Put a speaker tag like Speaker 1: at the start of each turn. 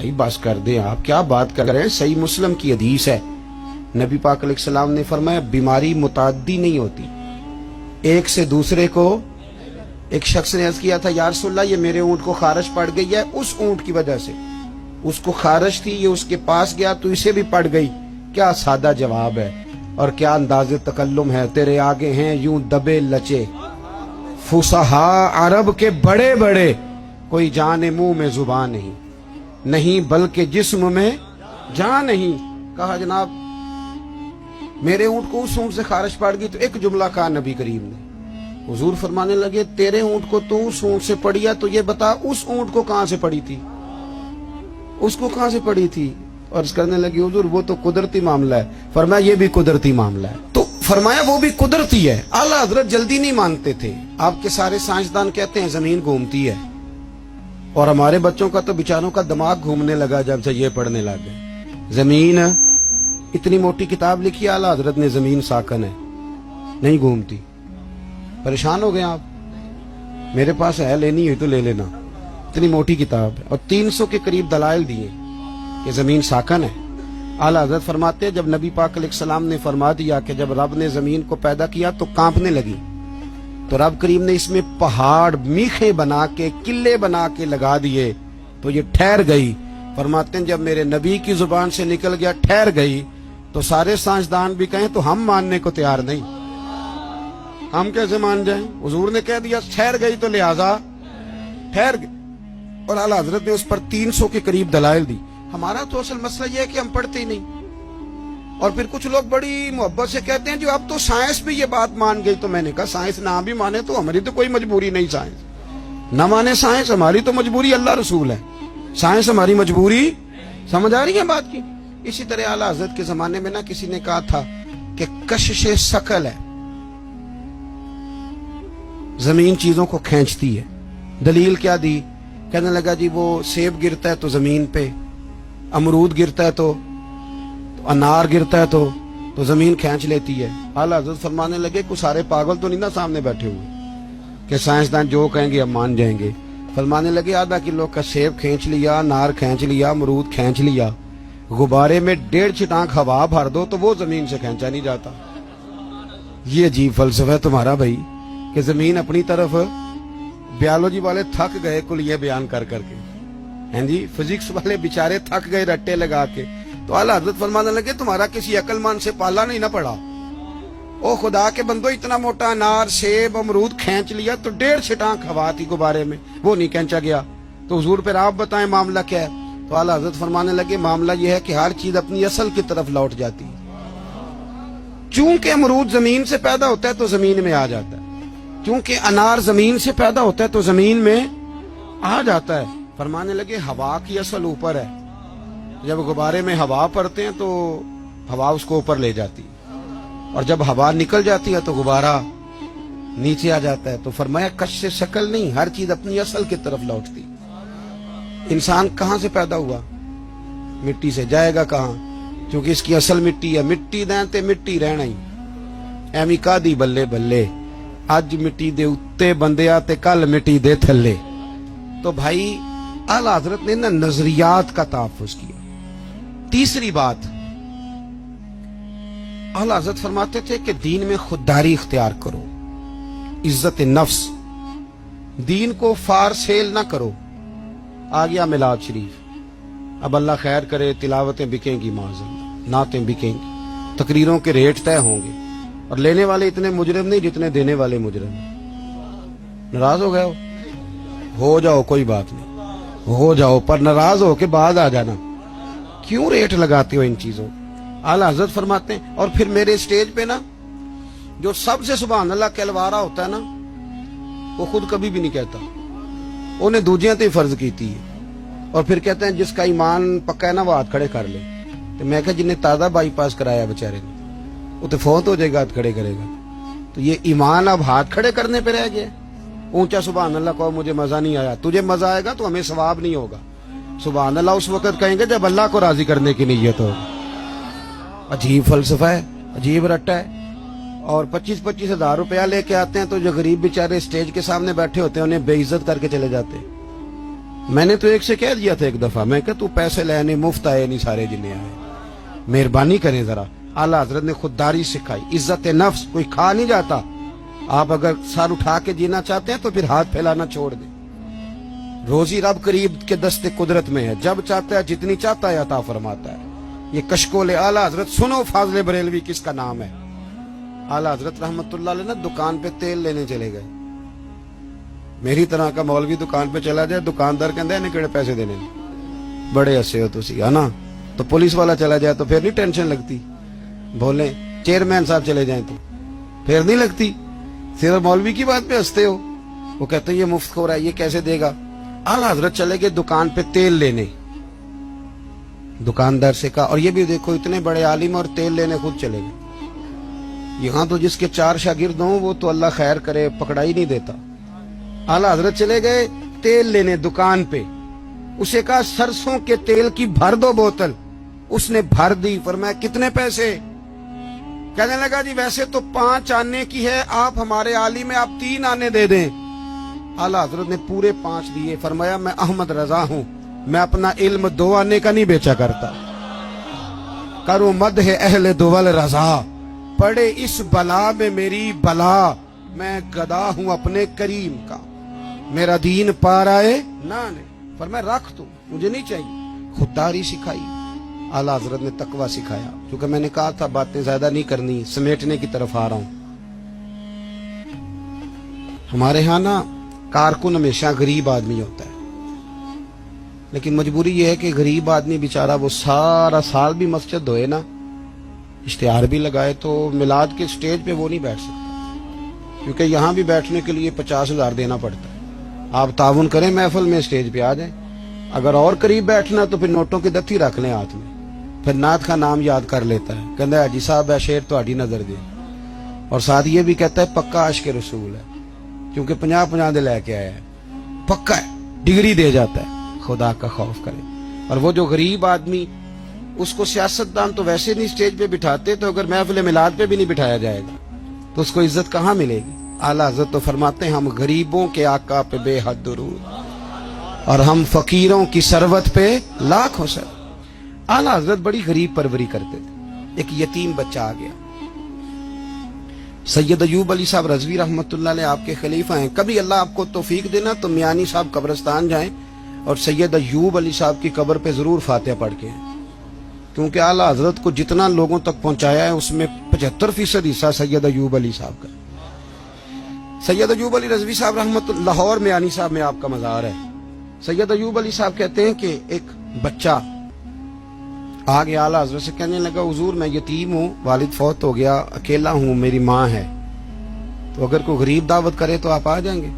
Speaker 1: بھائی بس کر دیں, آپ کیا بات کر رہے ہیں, صحیح مسلم کی حدیث ہے, نبی پاک علیہ السلام نے فرمایا بیماری متعدی نہیں ہوتی, ایک سے دوسرے کو. ایک شخص نے عرض کیا تھا یا رسول اللہ یہ میرے اونٹ کو خارش پڑ گئی ہے اس اونٹ کی وجہ سے, اس کو خارش تھی, یہ اس کے پاس گیا تو اسے بھی پڑ گئی. کیا سادہ جواب ہے اور کیا انداز تکلم ہے, تیرے آگے ہیں یوں دبے لچے فصحاء عرب کے بڑے بڑے, کوئی جان منہ میں زبان نہیں بلکہ جسم میں جان نہیں. کہا جناب میرے اونٹ کو اس اونٹ سے خارش پڑ گئی, تو ایک جملہ کہا نبی کریم نے. حضور فرمانے لگے تیرے اونٹ کو تو اس اونٹ سے پڑی ہے, تو یہ بتا اس اونٹ کو کہاں سے پڑی تھی, اس کو کہاں سے پڑی تھی. اور اس کرنے لگی حضور وہ تو قدرتی معاملہ ہے. فرمایا یہ بھی قدرتی معاملہ ہے. تو فرمایا وہ بھی قدرتی ہے. اعلیٰ حضرت جلدی نہیں مانتے تھے. آپ کے سارے سائنسدان کہتے ہیں زمین گھومتی ہے, اور ہمارے بچوں کا تو بیچاروں کا دماغ گھومنے لگا جب سے یہ پڑھنے لگ گئے. زمین اتنی موٹی کتاب لکھی اعلیٰ حضرت نے, زمین ساکن ہے نہیں گھومتی. پریشان ہو گئے آپ, میرے پاس ہے, لینی ہوئی تو لے لینا. اتنی موٹی کتاب ہے اور 300 کے قریب دلائل دیے کہ زمین ساکن ہے. اعلیٰ حضرت فرماتے جب نبی پاک علیہ السلام نے فرما دیا کہ جب رب نے زمین کو پیدا کیا تو کانپنے لگی, تو رب کریم نے اس میں پہاڑ میخیں بنا کے قلعے بنا کے لگا دیے تو یہ ٹھہر گئی. فرماتے ہیں جب میرے نبی کی زبان سے نکل گیا ٹھہر گئی, تو سارے سائنسدان بھی کہیں تو ہم ماننے کو تیار نہیں. ہم کیسے مان جائیں, حضور نے کہہ دیا ٹھہر گئی تو لہذا ٹھہر گئی. اور اعلیٰ حضرت نے اس پر 300 کے قریب دلائل دی. ہمارا تو اصل مسئلہ یہ ہے کہ ہم پڑھتے ہی نہیں, اور پھر کچھ لوگ بڑی محبت سے کہتے ہیں جو اب تو سائنس بھی یہ بات مان گئی. تو میں نے کہا سائنس نہ بھی مانے تو ہماری تو کوئی مجبوری نہیں, سائنس نہ مانے سائنس ہماری تو مجبوری اللہ رسول ہے, سائنس ہماری مجبوری. سمجھ آ رہی ہے بات کی. اسی طرح اعلیٰ حضرت کے زمانے میں نا کسی نے کہا تھا کہ کشش ثقل ہے, زمین چیزوں کو کھینچتی ہے. دلیل کیا دی, کہنے لگا جی وہ سیب گرتا ہے تو زمین پہ, امرود گرتا ہے تو انار گرتا ہے تو زمین کھینچ لیتی ہے. اعلیٰ حضرت فرمانے لگے کوئی سارے پاگل تو نہیں نا سامنے بیٹھے ہوئے کہ سائنسدان جو کہیں گے ہم مان جائیں گے. فرمانے لگے آدھا کلو کا سیب کھینچ لیا, انار کھینچ لیا, امرود کھینچ لیا, غبارے میں 1.5 چھٹانک ہوا بھر دو تو وہ زمین سے کھینچا نہیں جاتا. یہ عجیب فلسفہ ہے تمہارا بھائی کہ زمین اپنی طرف. بیالوجی والے تھک گئے کلیے بیان کر کے, ہیں جی, فزکس والے بیچارے تھک گئے رٹے لگا کے. تو اعلیٰ حضرت فرمانے لگے تمہارا کسی عقل مند سے پالا نہیں نہ پڑا. او خدا کے بندو, اتنا موٹا انار سیب امرود کھینچ لیا تو 1.5 چھٹانک ہوا تھی غبارے میں, وہ نہیں کھینچا گیا. تو حضور پھر آپ بتائیں معاملہ کیا ہے. تو اعلیٰ حضرت فرمانے لگے معاملہ یہ ہے کہ ہر چیز اپنی اصل کی طرف لوٹ جاتی ہے. چونکہ امرود زمین سے پیدا ہوتا ہے تو زمین میں آ جاتا ہے, چونکہ انار زمین سے پیدا ہوتا ہے تو زمین میں آ جاتا ہے. فرمانے لگے ہوا کی اصل اوپر ہے, جب غبارے میں ہوا پڑتے ہیں تو ہوا اس کو اوپر لے جاتی ہے, اور جب ہوا نکل جاتی ہے تو غبارہ نیچے آ جاتا ہے. تو فرمایا کش سے شکل نہیں, ہر چیز اپنی اصل کی طرف لوٹتی. انسان کہاں سے پیدا ہوا, مٹی سے. جائے گا کہاں, کیونکہ اس کی اصل مٹی ہے. مٹی دیں تے مٹی رہنا ہی, ایویں کا دی بلے بلے, اج مٹی دے اتے بندیا تے کل مٹی دے تھلے. تو بھائی اعلیٰ حضرت نے نا نظریات کا تحفظ کیا. تیسری بات, اعلیٰ حضرت فرماتے تھے کہ دین میں خودداری اختیار کرو, عزت نفس, دین کو فار سیل نہ کرو. آ گیا میلاد شریف, اب اللہ خیر کرے تلاوتیں بکیں گی, معاذاللہ نعتیں بکیں گی, تقریروں کے ریٹ طے ہوں گے, اور لینے والے اتنے مجرم نہیں جتنے دینے والے مجرم. ناراض ہو گئے ہو جاؤ, کوئی بات نہیں, ہو جاؤ, پر ناراض ہو کے بعد آ جانا. کیوں ریٹ لگاتے ہو ان چیزوں. اعلیٰ حضرت فرماتے ہیں, اور پھر میرے اسٹیج پہ نا جو سب سے سبحان اللہ کہلوارا ہوتا ہے نا, وہ خود کبھی بھی نہیں کہتا, انہیں دوجیاں تے فرض کیتی ہے, اور پھر کہتے ہیں جس کا ایمان پکا ہے نا وہ ہاتھ کھڑے کر لے. تو میں کہا جنہیں تازہ بائی پاس کرایا بیچارے نے, وہ تو فوت ہو جائے گا ہاتھ کھڑے کرے گا. تو یہ ایمان اب ہاتھ کھڑے کرنے پہ رہ گیا. اونچا سبحان اللہ کہو مجھے مزہ نہیں آیا, تجھے مزہ آئے گا تو ہمیں ثواب نہیں ہوگا. سبحان اللہ اس وقت کہیں گے جب اللہ کو راضی کرنے کی نیت ہو. عجیب فلسفہ ہے, عجیب رٹا ہے. اور 25-25 ہزار روپیہ لے کے آتے ہیں تو جو غریب بیچارے اسٹیج کے سامنے بیٹھے ہوتے ہیں انہیں بے عزت کر کے چلے جاتے ہیں. میں نے تو ایک سے کہہ دیا تھا ایک دفعہ, میں کہ تو پیسے لینے مفت آئے نہیں سارے جنے آئے, مہربانی کریں ذرا. اعلیٰ حضرت نے خودداری سکھائی, عزت نفس, کوئی کھا نہیں جاتا. آپ اگر سر اٹھا کے جینا چاہتے ہیں تو پھر ہاتھ پھیلانا چھوڑ دیں. روزی رب قریب کے دست قدرت میں ہے, جب چاہتا ہے جتنی چاہتا ہے عطا فرماتا ہے. یہ کشکول اعلیٰ حضرت. سنو فاضل بریلوی کس کا نام ہے. اعلیٰ حضرت رحمت اللہ علیہ نا دکان پہ تیل لینے چلے گئے. میری طرح کا مولوی دکان پہ چلا جائے, دکاندار کہندا ہے کہڑے پیسے دینے, بڑے ہسے ہو تسی ہے نا. تو پولیس والا چلا جائے تو پھر نہیں ٹینشن لگتی. بولیں چیئرمین صاحب چلے جائیں تو پھر نہیں لگتی. صرف مولوی کی بات پہ ہنستے ہو. وہ کہتے ہیں یہ مفت ہو رہا ہے, یہ کیسے دے گا. اعلیٰ حضرت چلے گئے دکان پہ تیل لینے. دکاندار سے کہا, اور یہ بھی دیکھو اتنے بڑے عالم اور تیل لینے خود چلے گئے. یہاں تو جس کے 4 شاگرد ہوں وہ تو اللہ خیر کرے پکڑائی نہیں دیتا. اعلیٰ حضرت چلے گئے تیل لینے دکان پہ. اسے کہا سرسوں کے تیل کی بھر دو بوتل. اس نے بھر دی. فرمایا کتنے پیسے. کہنے لگا جی ویسے تو 5 آنے کی ہے, آپ ہمارے عالم میں آپ 3 آنے دے دیں. اعلیٰ حضرت نے پورے 5 دیے. فرمایا میں احمد رضا ہوں, میں اپنا علم 2 آنے کا نہیں بیچا کرتا. کرو مدح اہل دول رضا, پڑے اس بلا میں میری بلا. میں گدا ہوں اپنے کریم کا, میرا دین پار آئے نہ آنے. فرمایا رکھ تو, مجھے نہیں چاہیے. خودداری سکھائی. اعلیٰ حضرت نے تقوی سکھایا. کیونکہ میں نے کہا تھا باتیں زیادہ نہیں کرنی, سمیٹنے کی طرف آ رہا ہوں. ہمارے ہاں نا کارکن ہمیشہ غریب آدمی ہوتا ہے, لیکن مجبوری یہ ہے کہ غریب آدمی بیچارہ وہ سارا سال بھی مسجد دھوئے نا, اشتہار بھی لگائے, تو میلاد کے سٹیج پہ وہ نہیں بیٹھ سکتا. کیونکہ یہاں بھی بیٹھنے کے لیے 50,000 دینا پڑتا ہے. آپ تعاون کریں محفل میں اسٹیج پہ آ جائیں. اگر اور قریب بیٹھنا تو پھر نوٹوں کی دتھی رکھ لیں ہاتھ میں. پھر نعت کا نام یاد کر لیتا ہے, کہتا ہے حاجی صاحب ہے شیر تو ہاڈی نظر دے. اور ساتھ یہ بھی کہتا ہے پکا عاشق رسول ہے, کیونکہ 50 دے لے کے آیا ہے, پکا ہے, ڈگری دے جاتا ہے. خدا کا خوف کرے. اور وہ جو غریب آدمی, اس کو سیاستدان تو ویسے نہیں اسٹیج پہ بٹھاتے, تو اگر محفل میلاد پہ بھی نہیں بٹھایا جائے گا تو اس کو عزت کہاں ملے گی. اعلیٰ حضرت تو فرماتے ہیں ہم غریبوں کے آقا پہ بے حد درود, اور ہم فقیروں کی ثروت پہ لاکھوں سر. اعلیٰ حضرت بڑی غریب پروری کرتے تھے. ایک یتیم بچہ آ گیا. سید ایوب علی صاحب رضوی رحمت اللہ علیہ آپ کے خلیفہ ہیں. کبھی اللہ آپ کو توفیق دینا تو میانی صاحب قبرستان جائیں اور سید ایوب علی صاحب کی قبر پہ ضرور فاتحہ پڑھ کے ہیں, کیونکہ اعلیٰ حضرت کو جتنا لوگوں تک پہنچایا ہے اس میں 75% حصہ سید ایوب علی صاحب کا. سید ایوب علی رضوی صاحب رحمت لاہور میانی صاحب میں آپ کا مزار ہے. سید ایوب علی صاحب کہتے ہیں کہ ایک بچہ آ گیا اعلیٰ حضرت سے, کہنے لگا حضور میں یتیم ہوں, والد فوت ہو گیا, اکیلا ہوں, میری ماں ہے, تو اگر کوئی غریب دعوت کرے تو آپ آ جائیں گے.